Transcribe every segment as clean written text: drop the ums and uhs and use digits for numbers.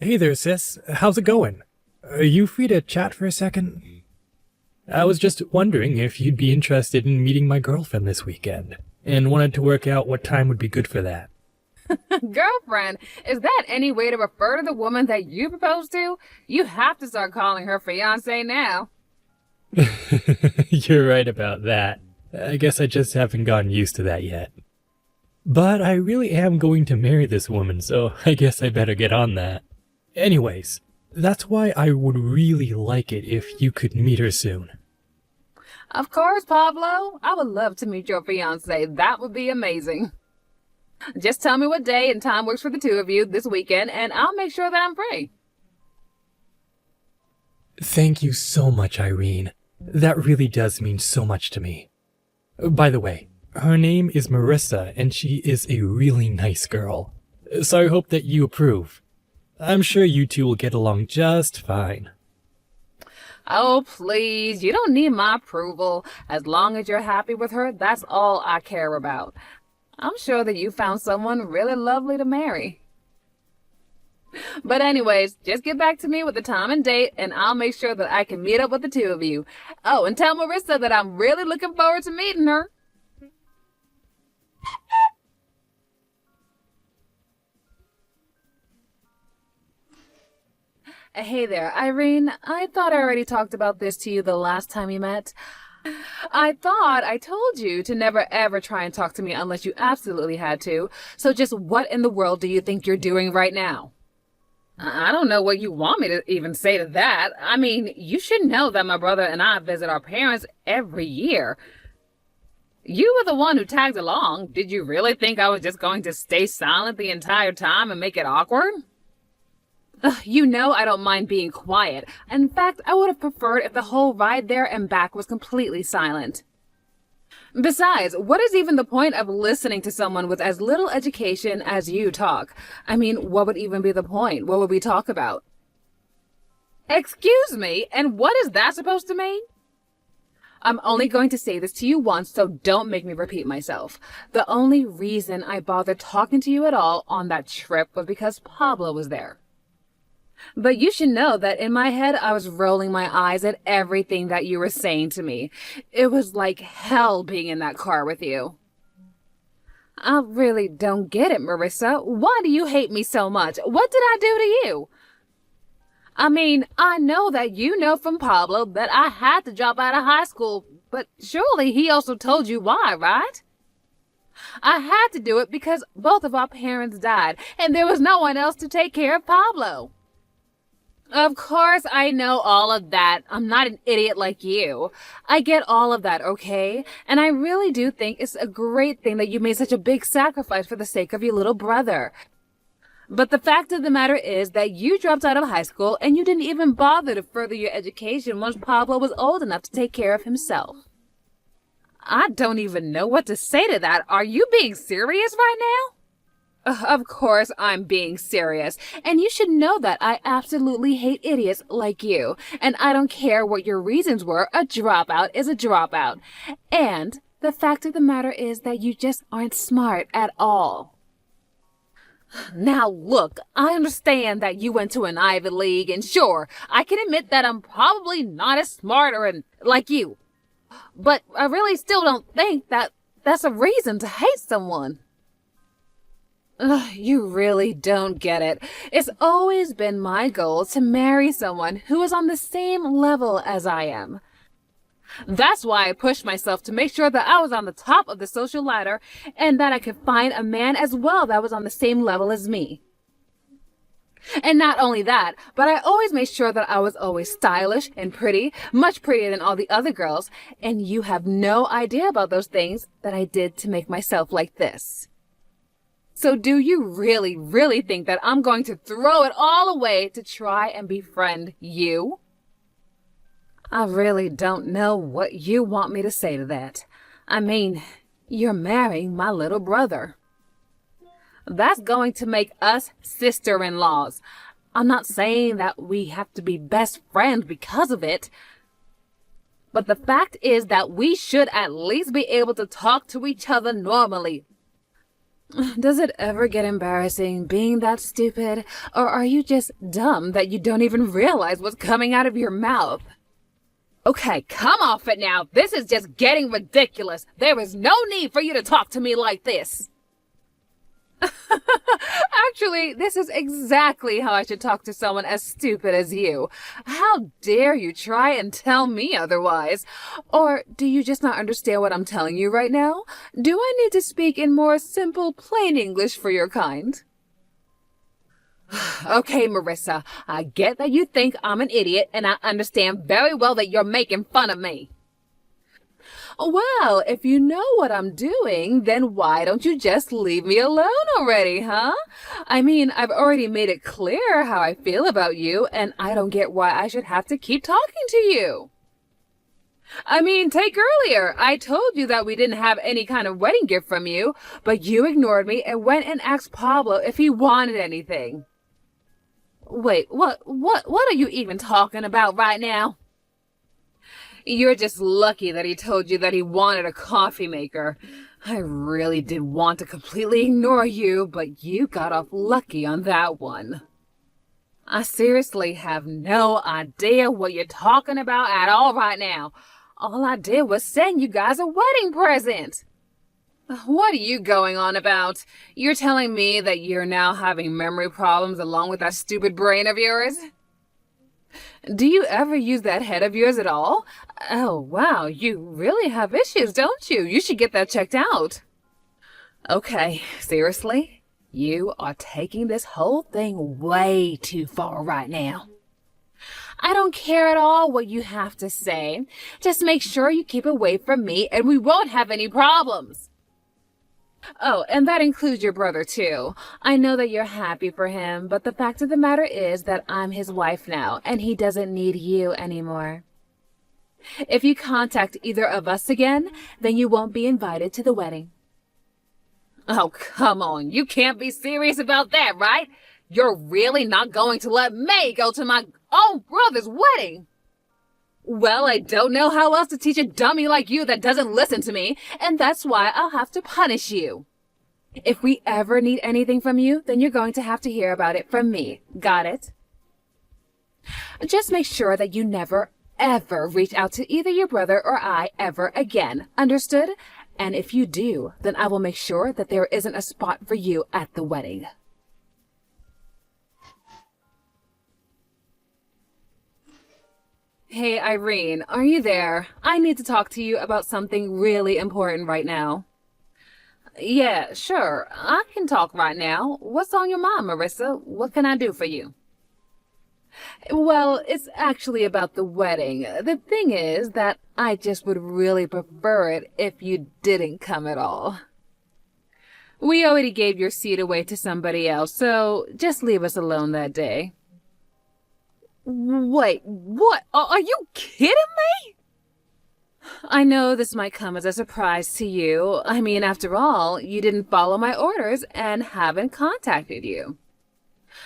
Hey there, sis. How's it going? Are you free to chat for a second? I was just wondering if you'd be interested in meeting my girlfriend this weekend, and wanted to work out what time would be good for that. Girlfriend? Is that any way to refer to the woman that you proposed to? You have to start calling her fiancé now. You're right about that. I guess I just haven't gotten used to that yet. But I really am going to marry this woman, so I guess I better get on that. Anyways, that's why I would really like it if you could meet her soon. Of course, Pablo. I would love to meet your fiancé. That would be amazing. Just tell me what day and time works for the two of you this weekend, and I'll make sure that I'm free. Thank you so much, Irene. That really does mean so much to me. By the way, her name is Marissa, and she is a really nice girl. So I hope that you approve. I'm sure you two will get along just fine. Oh, please. You don't need my approval. As long as you're happy with her, that's all I care about. I'm sure that you found someone really lovely to marry. But anyways, just get back to me with the time and date, and I'll make sure that I can meet up with the two of you. Oh, and tell Marissa that I'm really looking forward to meeting her. Hey there, Irene. I thought I already talked about this to you the last time we met. I thought I told you to never ever try and talk to me unless you absolutely had to. So just what in the world do you think you're doing right now? I don't know what you want me to even say to that. I mean, you should know that my brother and I visit our parents every year. You were the one who tagged along. Did you really think I was just going to stay silent the entire time and make it awkward? You know I don't mind being quiet. In fact, I would have preferred if the whole ride there and back was completely silent. Besides, what is even the point of listening to someone with as little education as you talk? I mean, what would even be the point? What would we talk about? Excuse me, and what is that supposed to mean? I'm only going to say this to you once, so don't make me repeat myself. The only reason I bothered talking to you at all on that trip was because Pablo was there. But you should know that in my head, I was rolling my eyes at everything that you were saying to me. It was like hell being in that car with you. I really don't get it, Marissa. Why do you hate me so much? What did I do to you? I mean, I know that you know from Pablo that I had to drop out of high school, but surely he also told you why, right? I had to do it because both of our parents died, and there was no one else to take care of Pablo. Of course, I know all of that. I'm not an idiot like you. I get all of that, okay? And I really do think it's a great thing that you made such a big sacrifice for the sake of your little brother. But the fact of the matter is that you dropped out of high school and you didn't even bother to further your education once Pablo was old enough to take care of himself. I don't even know what to say to that. Are you being serious right now? Of course I'm being serious, and you should know that I absolutely hate idiots like you, and I don't care what your reasons were, a dropout is a dropout. And the fact of the matter is that you just aren't smart at all. Now look, I understand that you went to an Ivy League, and sure, I can admit that I'm probably not as smart like you. But I really still don't think that that's a reason to hate someone. You really don't get it. It's always been my goal to marry someone who is on the same level as I am. That's why I pushed myself to make sure that I was on the top of the social ladder and that I could find a man as well that was on the same level as me. And not only that, but I always made sure that I was always stylish and pretty, much prettier than all the other girls, and you have no idea about those things that I did to make myself like this. So do you really, really think that I'm going to throw it all away to try and befriend you? I really don't know what you want me to say to that. I mean, you're marrying my little brother. That's going to make us sister-in-laws. I'm not saying that we have to be best friends because of it. But the fact is that we should at least be able to talk to each other normally. Does it ever get embarrassing being that stupid, or are you just dumb that you don't even realize what's coming out of your mouth? Okay, come off it now. This is just getting ridiculous. There is no need for you to talk to me like this. Actually, this is exactly how I should talk to someone as stupid as you. How dare you try and tell me otherwise? Or do you just not understand what I'm telling you right now? Do I need to speak in more simple, plain English for your kind? Okay, Marissa, I get that you think I'm an idiot, and I understand very well that you're making fun of me. Well, if you know what I'm doing, then why don't you just leave me alone already, huh? I mean, I've already made it clear how I feel about you, and I don't get why I should have to keep talking to you. I mean, take earlier. I told you that we didn't have any kind of wedding gift from you, but you ignored me and went and asked Pablo if he wanted anything. Wait, what are you even talking about right now? You're just lucky that he told you that he wanted a coffee maker. I really did want to completely ignore you, but you got off lucky on that one. I seriously have no idea what you're talking about at all right now. All I did was send you guys a wedding present. What are you going on about? You're telling me that you're now having memory problems along with that stupid brain of yours? Do you ever use that head of yours at all? Oh, wow, you really have issues, don't you? You should get that checked out. Okay, seriously? You are taking this whole thing way too far right now. I don't care at all what you have to say. Just make sure you keep away from me and we won't have any problems. Oh, and that includes your brother, too. I know that you're happy for him, but the fact of the matter is that I'm his wife now, and he doesn't need you anymore. If you contact either of us again, then you won't be invited to the wedding. Oh, come on. You can't be serious about that, right? You're really not going to let me go to my own brother's wedding? Well, I don't know how else to teach a dummy like you that doesn't listen to me, and that's why I'll have to punish you. If we ever need anything from you, then you're going to have to hear about it from me. Got it? Just make sure that you never, ever reach out to either your brother or I ever again. Understood? And if you do, then I will make sure that there isn't a spot for you at the wedding. Hey, Irene, are you there? I need to talk to you about something really important right now. Yeah, sure. I can talk right now. What's on your mind, Marissa? What can I do for you? Well, it's actually about the wedding. The thing is that I just would really prefer it if you didn't come at all. We already gave your seat away to somebody else, so just leave us alone that day. Wait, what? Are you kidding me? I know this might come as a surprise to you. I mean, after all, you didn't follow my orders and haven't contacted you.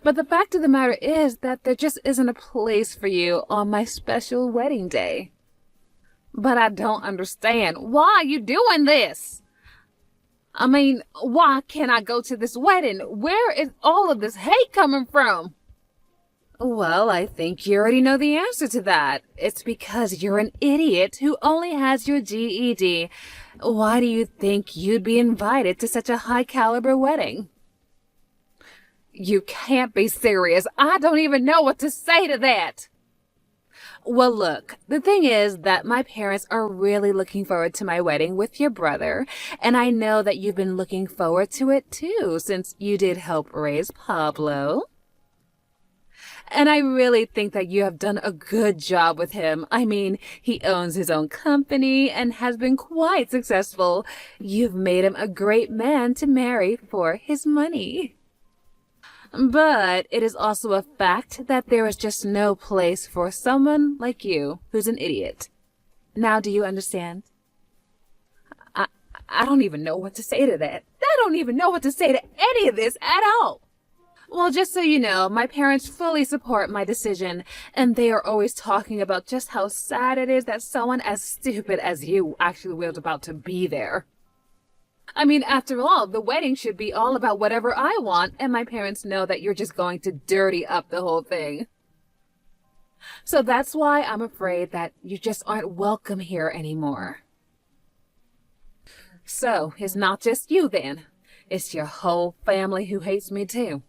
But the fact of the matter is that there just isn't a place for you on my special wedding day. But I don't understand. Why are you doing this? I mean, why can't I go to this wedding? Where is all of this hate coming from? Well, I think you already know the answer to that. It's because you're an idiot who only has your GED. Why do you think you'd be invited to such a high-caliber wedding? You can't be serious. I don't even know what to say to that. Well, look, the thing is that my parents are really looking forward to my wedding with your brother, and I know that you've been looking forward to it too, since you did help raise Pablo. And I really think that you have done a good job with him. I mean, he owns his own company and has been quite successful. You've made him a great man to marry for his money. But it is also a fact that there is just no place for someone like you who's an idiot. Now, do you understand? I don't even know what to say to that. I don't even know what to say to any of this at all. Well, just so you know, my parents fully support my decision, and they are always talking about just how sad it is that someone as stupid as you actually was about to be there. I mean, after all, the wedding should be all about whatever I want, and my parents know that you're just going to dirty up the whole thing. So that's why I'm afraid that you just aren't welcome here anymore. So, it's not just you then. It's your whole family who hates me too.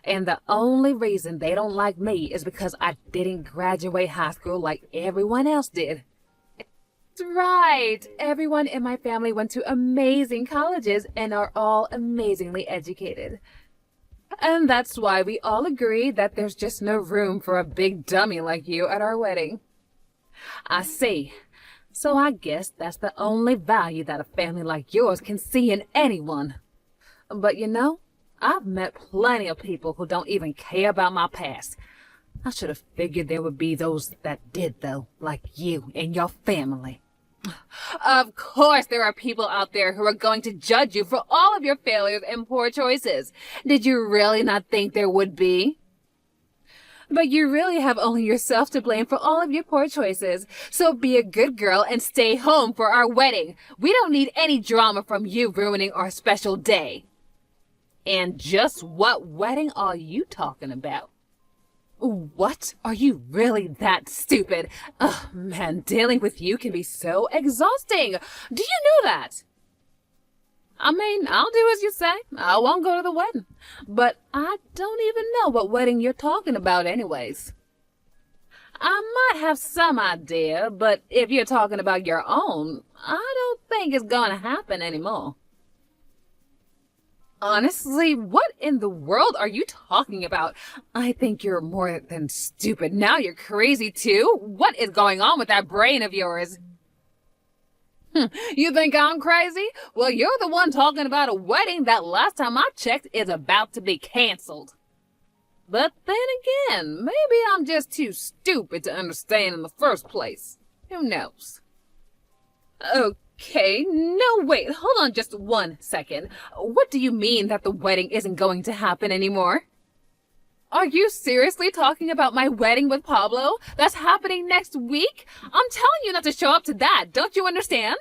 And the only reason they don't like me is because I didn't graduate high school like everyone else did. That's right. Everyone in my family went to amazing colleges and are all amazingly educated. And that's why we all agree that there's just no room for a big dummy like you at our wedding. I see. So I guess that's the only value that a family like yours can see in anyone. But you know, I've met plenty of people who don't even care about my past. I should have figured there would be those that did, though, like you and your family. Of course there are people out there who are going to judge you for all of your failures and poor choices. Did you really not think there would be? But you really have only yourself to blame for all of your poor choices. So be a good girl and stay home for our wedding. We don't need any drama from you ruining our special day. And just what wedding are you talking about? What? Are you really that stupid? Oh, man, dealing with you can be so exhausting. Do you know that? I mean, I'll do as you say. I won't go to the wedding. But I don't even know what wedding you're talking about anyways. I might have some idea, but if you're talking about your own, I don't think it's gonna happen anymore. Honestly, what in the world are you talking about? I think you're more than stupid. Now you're crazy too? What is going on with that brain of yours? You think I'm crazy? Well, you're the one talking about a wedding that last time I checked is about to be canceled. But then again, maybe I'm just too stupid to understand in the first place. Who knows? Okay, no, wait, hold on just 1 second. What do you mean that the wedding isn't going to happen anymore? Are you seriously talking about my wedding with Pablo? That's happening next week? I'm telling you not to show up to that, don't you understand?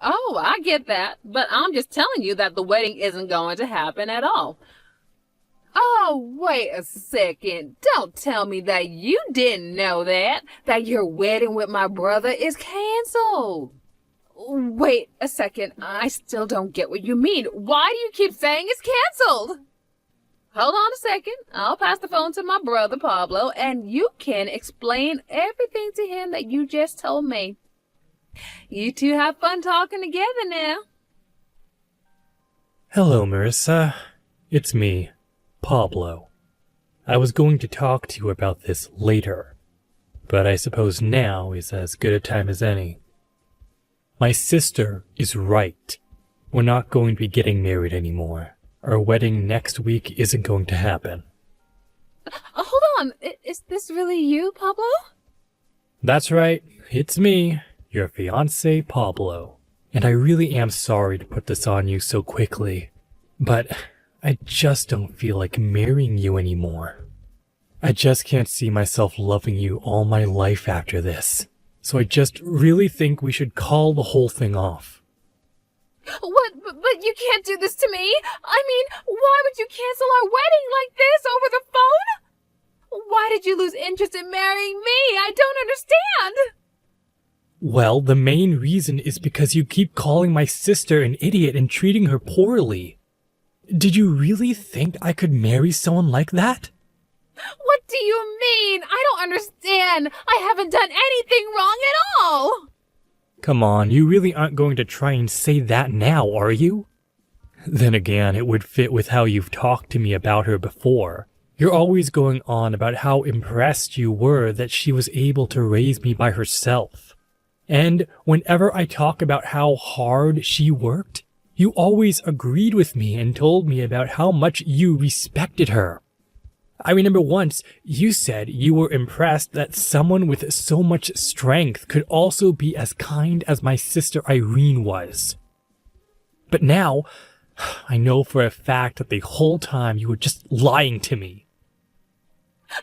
Oh, I get that, but I'm just telling you that the wedding isn't going to happen at all. Oh, wait a second. Don't tell me that you didn't know that your wedding with my brother is canceled. Wait a second, I still don't get what you mean. Why do you keep saying it's canceled? Hold on a second. I'll pass the phone to my brother, Pablo, and you can explain everything to him that you just told me. You two have fun talking together now. Hello, Marissa. It's me, Pablo. I was going to talk to you about this later, but I suppose now is as good a time as any. My sister is right. We're not going to be getting married anymore. Our wedding next week isn't going to happen. Hold on. Is this really you, Pablo? That's right. It's me, your fiancé, Pablo. And I really am sorry to put this on you so quickly, but I just don't feel like marrying you anymore. I just can't see myself loving you all my life after this. So I just really think we should call the whole thing off. What? But you can't do this to me. I mean, why would you cancel our wedding like this over the phone? Why did you lose interest in marrying me? I don't understand. Well, the main reason is because you keep calling my sister an idiot and treating her poorly. Did you really think I could marry someone like that? What do you mean? I don't understand. I haven't done anything wrong at all. Come on, you really aren't going to try and say that now, are you? Then again, it would fit with how you've talked to me about her before. You're always going on about how impressed you were that she was able to raise me by herself. And whenever I talk about how hard she worked, you always agreed with me and told me about how much you respected her. I remember once you said you were impressed that someone with so much strength could also be as kind as my sister Irene was. But now, I know for a fact that the whole time you were just lying to me.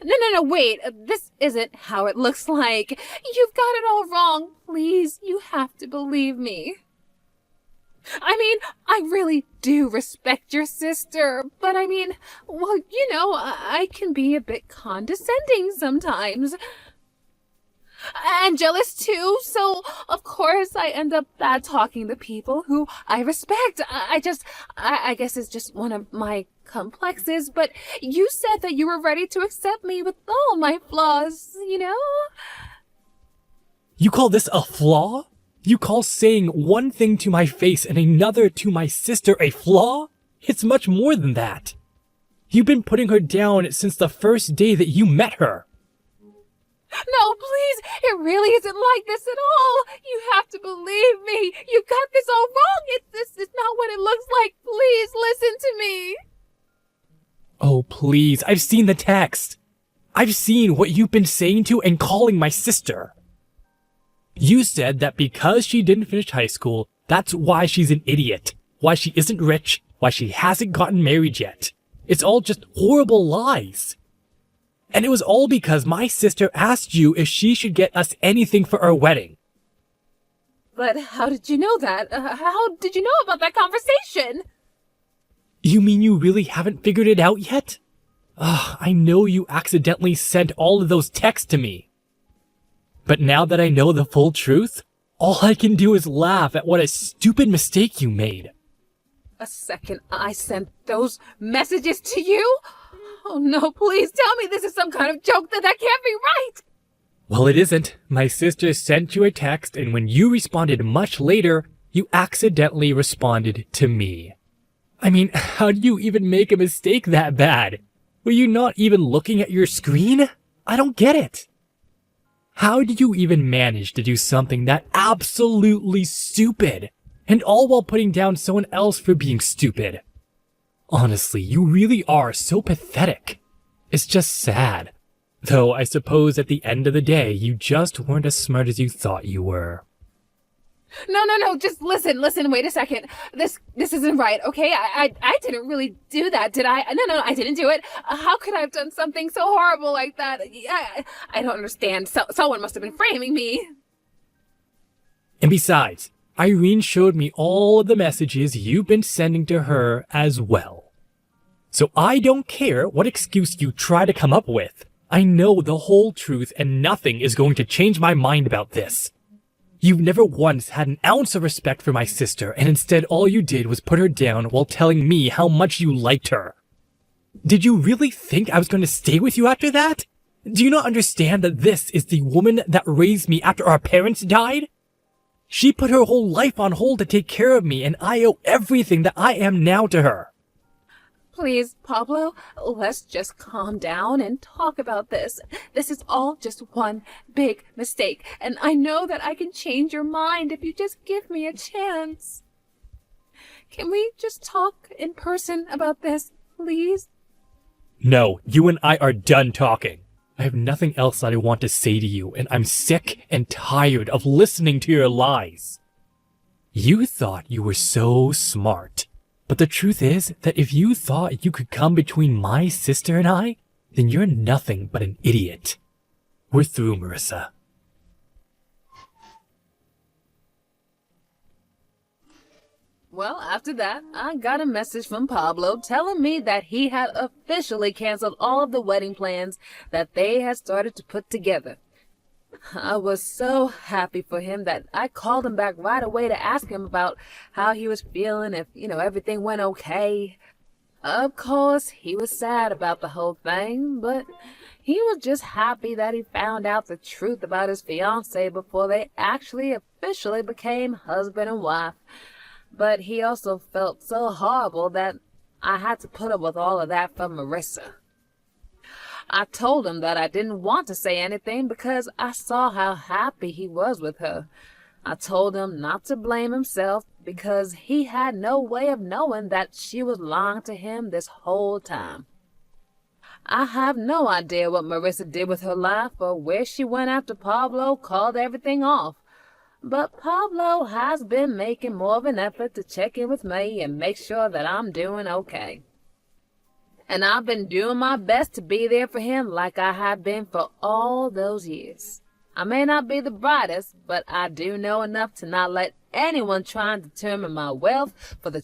No, wait. This isn't how it looks like. You've got it all wrong. Please, you have to believe me. I mean, I really do respect your sister, but I mean, well, I can be a bit condescending sometimes. And jealous too, so of course I end up bad talking the people who I respect. I guess it's just one of my complexes, but you said that you were ready to accept me with all my flaws. You call this a flaw? You call saying one thing to my face and another to my sister a flaw? It's much more than that. You've been putting her down since the first day that you met her. No, please, it really isn't like this at all. You have to believe me. You got this all wrong. This is not what it looks like. Please listen to me. Oh, please, I've seen the text. I've seen what you've been saying to and calling my sister. You said that because she didn't finish high school, that's why she's an idiot, why she isn't rich, why she hasn't gotten married yet. It's all just horrible lies. And it was all because my sister asked you if she should get us anything for our wedding. But how did you know that? How did you know about that conversation? You mean you really haven't figured it out yet? I know you accidentally sent all of those texts to me. But now that I know the full truth, all I can do is laugh at what a stupid mistake you made. A second I sent those messages to you? Oh no, please tell me this is some kind of joke. That can't be right. Well, it isn't. My sister sent you a text, and when you responded much later, you accidentally responded to me. I mean, how do you even make a mistake that bad? Were you not even looking at your screen? I don't get it. How did you even manage to do something that absolutely stupid? And all while putting down someone else for being stupid? Honestly, you really are so pathetic. It's just sad. Though I suppose at the end of the day, you just weren't as smart as you thought you were. No, just listen, wait a second. This isn't right, okay? I didn't really do that, did I? No, I didn't do it. How could I have done something so horrible like that? I don't understand. Someone must have been framing me. And besides, Irene showed me all of the messages you've been sending to her as well. So I don't care what excuse you try to come up with. I know the whole truth and nothing is going to change my mind about this. You've never once had an ounce of respect for my sister, and instead all you did was put her down while telling me how much you liked her. Did you really think I was going to stay with you after that? Do you not understand that this is the woman that raised me after our parents died? She put her whole life on hold to take care of me, and I owe everything that I am now to her. Please, Pablo, let's just calm down and talk about this. This is all just one big mistake, and I know that I can change your mind if you just give me a chance. Can we just talk in person about this, please? No, you and I are done talking. I have nothing else that I want to say to you, and I'm sick and tired of listening to your lies. You thought you were so smart. But the truth is that if you thought you could come between my sister and I, then you're nothing but an idiot. We're through, Marissa. Well, after that, I got a message from Pablo telling me that he had officially canceled all of the wedding plans that they had started to put together. I was so happy for him that I called him back right away to ask him about how he was feeling, if, everything went okay. Of course, he was sad about the whole thing, but he was just happy that he found out the truth about his fiancée before they actually officially became husband and wife. But he also felt so horrible that I had to put up with all of that for Marissa. I told him that I didn't want to say anything because I saw how happy he was with her. I told him not to blame himself because he had no way of knowing that she was lying to him this whole time. I have no idea what Marissa did with her life or where she went after Pablo called everything off. But Pablo has been making more of an effort to check in with me and make sure that I'm doing okay. And I've been doing my best to be there for him like I have been for all those years. I may not be the brightest, but I do know enough to not let anyone trying to determine my wealth for the